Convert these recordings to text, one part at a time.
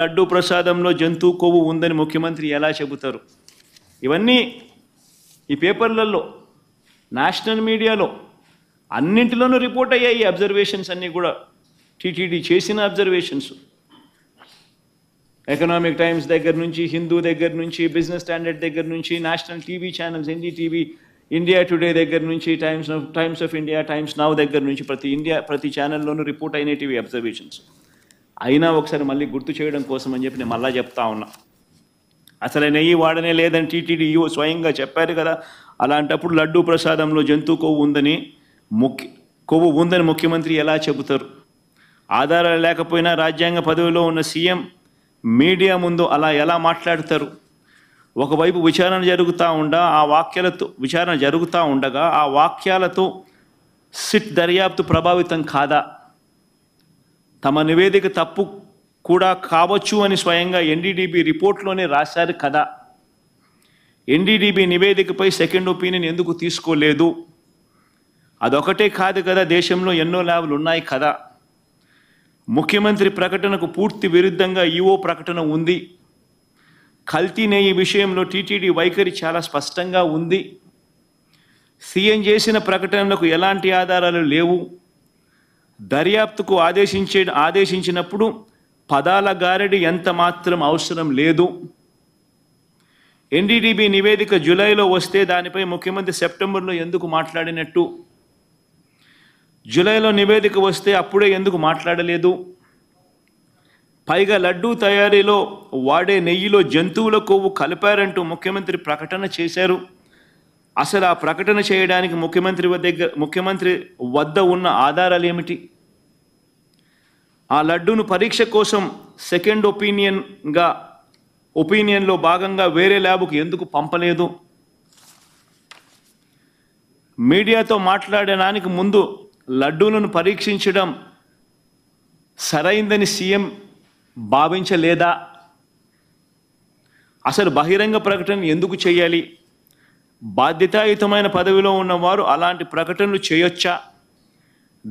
లడ్డూ ప్రసాదంలో జంతు కొవ్వు ఉందని ముఖ్యమంత్రి ఎలా చెబుతారు? ఇవన్నీ ఈ పేపర్లలో, నేషనల్ మీడియాలో అన్నింటిలోనూ రిపోర్ట్ అయ్యాయి. అబ్జర్వేషన్స్ అన్నీ కూడా టీటీడీ చేసిన అబ్జర్వేషన్స్. ఎకనామిక్ టైమ్స్ దగ్గర నుంచి, హిందూ దగ్గర నుంచి, బిజినెస్ స్టాండర్డ్ దగ్గర నుంచి, national TV channels, NDTV, India today దగ్గర నుంచి, times of India, times now దగ్గర నుంచి ప్రతి ఛానల్లోనూ రిపోర్ట్ అయినవి అబ్జర్వేషన్స్. అయినా ఒకసారి మళ్ళీ గుర్తు చేయడం కోసం అని చెప్పి నేను మళ్ళా చెప్తా ఉన్నా. అసలు నెయ్యి వాడనే లేదని టీటీడీ స్వయంగా చెప్పారు కదా. అలాంటప్పుడు లడ్డూ ప్రసాదంలో జంతు కొవ్వు ఉందని ముఖ్యమంత్రి ఎలా చెబుతారు? ఆధారాలు లేకపోయినా రాజ్యాంగ పదవిలో ఉన్న సీఎం మీడియా ముందు అలా ఎలా మాట్లాడతారు? ఒకవైపు విచారణ జరుగుతూ ఉండగా ఆ వాక్యాలతో సిట్ దర్యాప్తు ప్రభావితం కాదా? తమ నివేదిక తప్పు కూడా కావచ్చు అని స్వయంగా ఎన్డీడీబీ రిపోర్ట్లోనే రాశారు కదా. ఎన్డీడీబీ నివేదికపై సెకండ్ ఒపీనియన్ ఎందుకు తీసుకోలేదు? అదొకటే కాదు కదా, దేశంలో ఎన్నో ల్యాబ్లు ఉన్నాయి కదా. ముఖ్యమంత్రి ప్రకటనకు పూర్తి విరుద్ధంగా ఈఓ ప్రకటన ఉంది. కల్తీ నెయ్యి విషయంలో టీటీడీ వైఖరి చాలా స్పష్టంగా ఉంది. సీఎం చేసిన ప్రకటనలకు ఎలాంటి ఆధారాలు లేవు. దర్యాప్తుకు ఆదేశించినప్పుడు పదాల గారడి ఎంత మాత్రం అవసరం లేదు. ఎన్డీడీబీ నివేదిక జూలైలో వస్తే దానిపై ముఖ్యమంత్రి సెప్టెంబర్లో ఎందుకు మాట్లాడినట్టు? జూలైలో నివేదిక వస్తే అప్పుడే ఎందుకు మాట్లాడలేదు? పైగా లడ్డూ తయారీలో వాడే నెయ్యిలో జంతువుల కొవ్వు కలిపారంటూ ముఖ్యమంత్రి ప్రకటన చేశారు. అసలు ఆ ప్రకటన చేయడానికి ముఖ్యమంత్రి వద్ద ఉన్న ఆధారాలు ఏమిటి? ఆ లడ్డూను పరీక్ష కోసం సెకండ్ ఒపీనియన్లో భాగంగా వేరే ల్యాబ్కు ఎందుకు పంపలేదు? మీడియాతో మాట్లాడడానికి ముందు లడ్డూలను పరీక్షించడం సరైందని సీఎం భావించలేదా? అసలు బహిరంగ ప్రకటన ఎందుకు చేయాలి? బాధ్యతాయుతమైన పదవిలో ఉన్నవారు అలాంటి ప్రకటనలు చేయొచ్చా?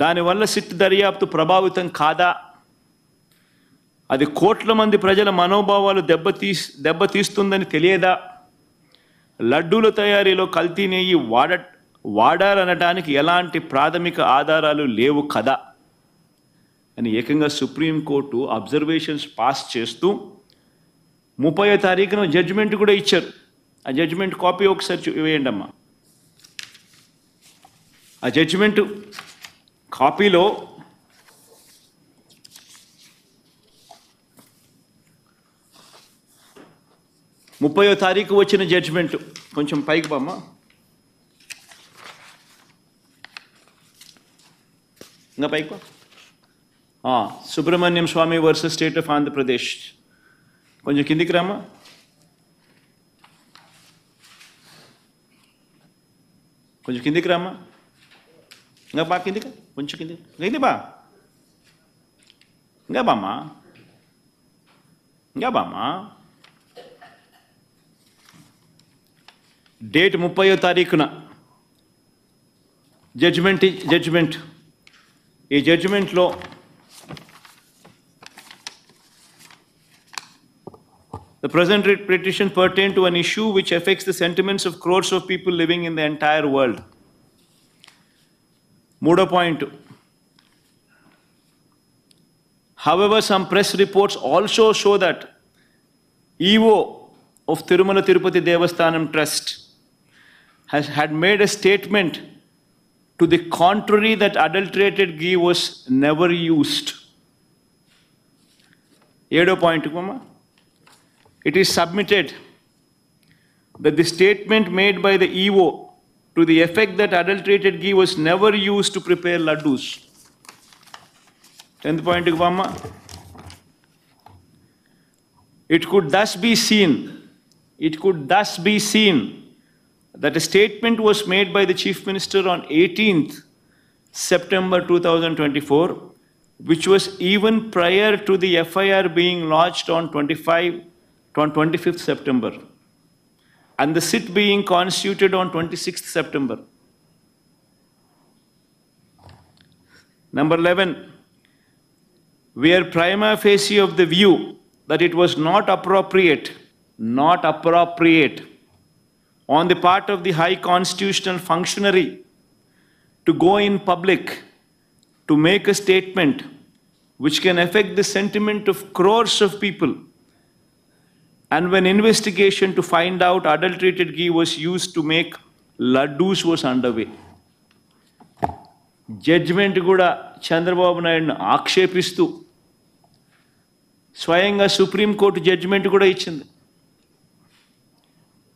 దానివల్ల సిట్ దర్యాప్తు ప్రభావితం కాదా? అది కోట్ల మంది ప్రజల మనోభావాలు దెబ్బతీస్తుందని తెలియదా? లడ్డూల తయారీలో కల్తీ నెయ్యి వాడారనడానికి ఎలాంటి ప్రాథమిక ఆధారాలు లేవు కదా అని ఏకంగా సుప్రీంకోర్టు అబ్జర్వేషన్స్ పాస్ చేస్తూ 30వ తారీఖున జడ్జిమెంట్ కూడా ఇచ్చారు. ఆ జడ్జిమెంట్ కాపీ ఒకసారి వేయండి అమ్మా. ఆ జడ్జిమెంట్ కాపీలో ముప్పయో తారీఖు వచ్చిన జడ్జిమెంట్ కొంచెం పైకి బామ్మా. ఇంకా పైకి సుబ్రహ్మణ్యం స్వామి వర్సెస్ స్టేట్ ఆఫ్ ఆంధ్రప్రదేశ్. కొంచెం కిందికి రామ్మా. కొంచెం కిందికి రామ్మా. ఇంకా బా కిందికి, కొంచెం కిందికి, ఇంకా బా, ఇంకా బామ్మా, ఇంకా బామ్మా. డేట్ 30వ తారీఖున జడ్జిమెంట్. ఈ జడ్జిమెంట్లో the present petition pertain to an issue which affects the sentiments of crores of people living in the entire world. Moodo point. However, some press reports also show that EO of Tirumala Tirupati Devasthanam Trust had made a statement to the contrary that adulterated ghee was never used. 7వ point mama. It is submitted that the statement made by the EO to the effect that adulterated ghee was never used to prepare laddus. 10th point mama. It could thus be seen that a statement was made by the Chief Minister on 18th September 2024, which was even prior to the FIR being lodged on 25th September and the sit being constituted on 26th September. Number 11, we are prima facie of the view that it was not appropriate on the part of the high constitutional functionary to go in public to make a statement which can affect the sentiment of crores of people, and when investigation to find out adulterated ghee was used to make laddus was underway. Judgment kuda Chandrababu Naidu ఆక్షేపిస్తూ స్వయంగా supreme court judgement కూడా ఇచ్చింది.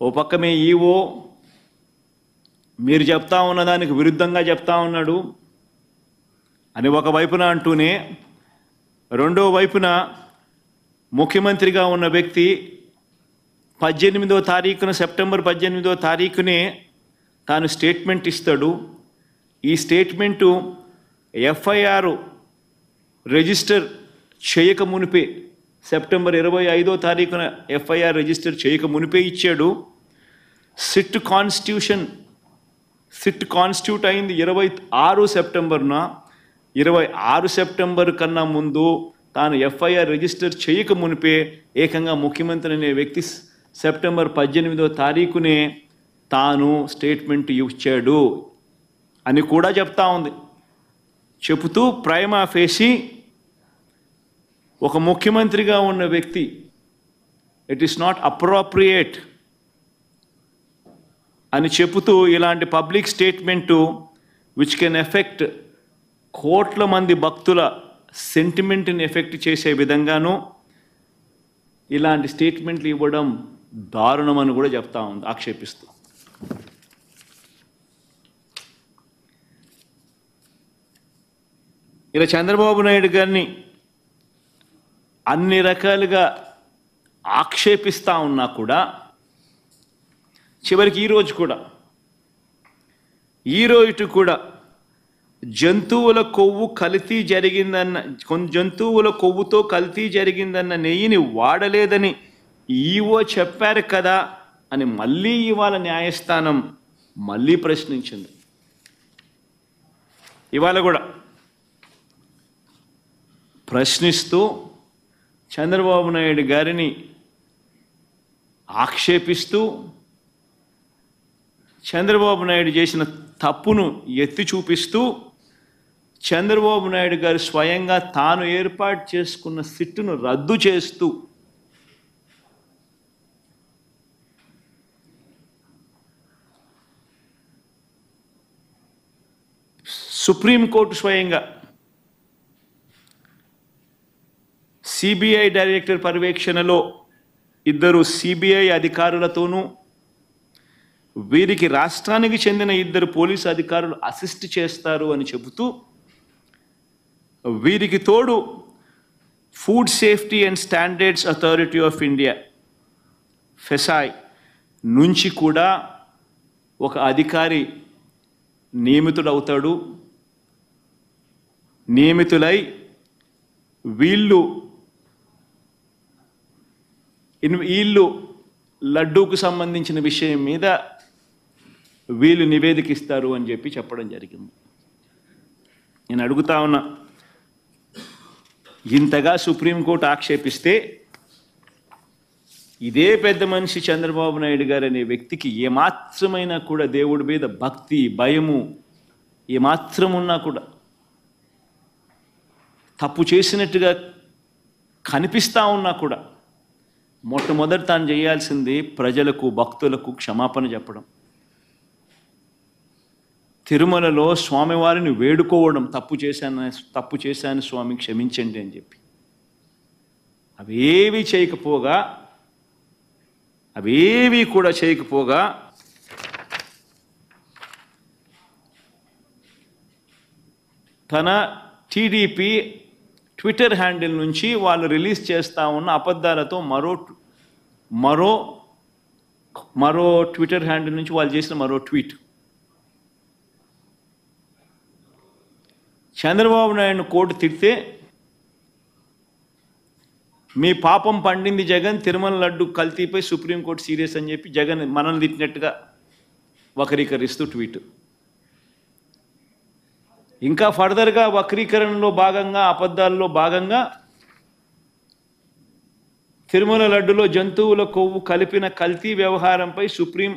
ఓ పక్క మీ EO మీరు చెప్తా ఉన్న దానికి విరుద్ధంగా చెప్తా ఉన్నాడు అని ఒక వైపున అంటూనే, రెండో వైపున ముఖ్యమంత్రిగా ఉన్న వ్యక్తి 18వ తారీఖున సెప్టెంబర్ 18వ తారీఖునే తాను స్టేట్మెంట్ ఇస్తాడు. ఈ స్టేట్మెంటు ఎఫ్ఐఆర్ రిజిస్టర్ చేయక మునిపే సెప్టెంబర్ 25వ తారీఖున ఎఫ్ఐఆర్ రిజిస్టర్ చేయక మునిపే ఇచ్చాడు. సిట్ కాన్స్టిట్యూట్ అయింది 26 సెప్టెంబర్న. 26 సెప్టెంబర్ కన్నా ముందు తాను ఎఫ్ఐఆర్ రిజిస్టర్ చేయక మునిపే ఏకంగా ముఖ్యమంత్రి అనే వ్యక్తి సెప్టెంబర్ 18వ తారీఖునే తాను స్టేట్మెంట్ ఇచ్చాడు అని కూడా చెప్తా ఉంది. చెబుతూ ప్రైమా ఫేసి ఒక ముఖ్యమంత్రిగా ఉన్న వ్యక్తి ఇట్ ఈస్ నాట్ అప్రోప్రియేట్ అని చెబుతూ ఇలాంటి public statement which can affect కోట్ల మంది భక్తుల సెంటిమెంట్ని ఎఫెక్ట్ చేసే విధంగానూ ఇలాంటి స్టేట్మెంట్లు ఇవ్వడం దారుణమని కూడా చెప్తా ఉంది ఆక్షేపిస్తూ. ఇలా చంద్రబాబు నాయుడు గారిని అన్ని రకాలుగా ఆక్షేపిస్తూ ఉన్నా కూడా చివరికి ఈరోజు కూడా జంతువుల కొవ్వుతో కల్తీ జరిగిందన్న నెయ్యిని వాడలేదని ఈవో చెప్పారు కదా అని మళ్ళీ ఇవాళ న్యాయస్థానం మళ్ళీ ప్రశ్నించింది. ఇవాళ కూడా ప్రశ్నిస్తూ చంద్రబాబు నాయుడు గారిని ఆక్షేపిస్తూ చంద్రబాబు నాయుడు చేసిన తప్పును ఎత్తి చూపిస్తూ చంద్రబాబు నాయుడు గారు స్వయంగా తాను ఏర్పాటు చేసుకున్న సిట్టును రద్దు చేస్తూ సుప్రీంకోర్టు స్వయంగా సిబిఐ డైరెక్టర్ పర్యవేక్షణలో 2 సిబిఐ అధికారులతోనూ వీరికి రాష్ట్రానికి చెందిన 2 పోలీసు అధికారులు అసిస్ట్ చేస్తారు అని చెబుతూ వీరికి తోడు food safety and standards authority of India FSSAI నుంచి కూడా ఒక అధికారి నియమితులై వీళ్ళు లడ్డూకు సంబంధించిన విషయం మీద వీళ్ళు నివేదిక ఇస్తారు అని చెప్పడం జరిగింది. నేను అడుగుతా ఉన్నా, ఇంతగా సుప్రీంకోర్టు ఆక్షేపిస్తే ఇదే పెద్ద మనిషి చంద్రబాబు నాయుడు గారు అనే వ్యక్తికి ఏమాత్రమైనా కూడా దేవుడి మీద భక్తి భయము ఏమాత్రం ఉన్నా కూడా తప్పు చేసినట్టుగా కనిపిస్తూ ఉన్నా కూడా మొట్టమొదటి తాను చేయాల్సింది ప్రజలకు భక్తులకు క్షమాపణ చెప్పడం, తిరుమలలో స్వామివారిని వేడుకోవడం, తప్పు చేశాను స్వామి క్షమించండి అని చెప్పి. అవేవి కూడా చేయకపోగా తన టీడీపీ ట్విట్టర్ హ్యాండిల్ నుంచి వాళ్ళు రిలీజ్ చేస్తూ ఉన్న అబద్ధాలతో మరో ట్విట్టర్ హ్యాండిల్ నుంచి వాళ్ళు చేసిన మరో ట్వీట్, చంద్రబాబు నాయుడు కోర్టు తిడితే మీ పాపం పండింది జగన్, తిరుమల లడ్డు కల్తీపై సుప్రీంకోర్టు సీరియస్ అని చెప్పి జగన్ మనల్ని తిట్టినట్టుగా వక్రీకరిస్తూ ట్వీట్. ఇంకా ఫర్దర్గా వక్రీకరణలో భాగంగా అబద్ధాల్లో భాగంగా తిరుమల లడ్డులో జంతువుల కొవ్వు కలిపిన కల్తీ వ్యవహారంపై సుప్రీం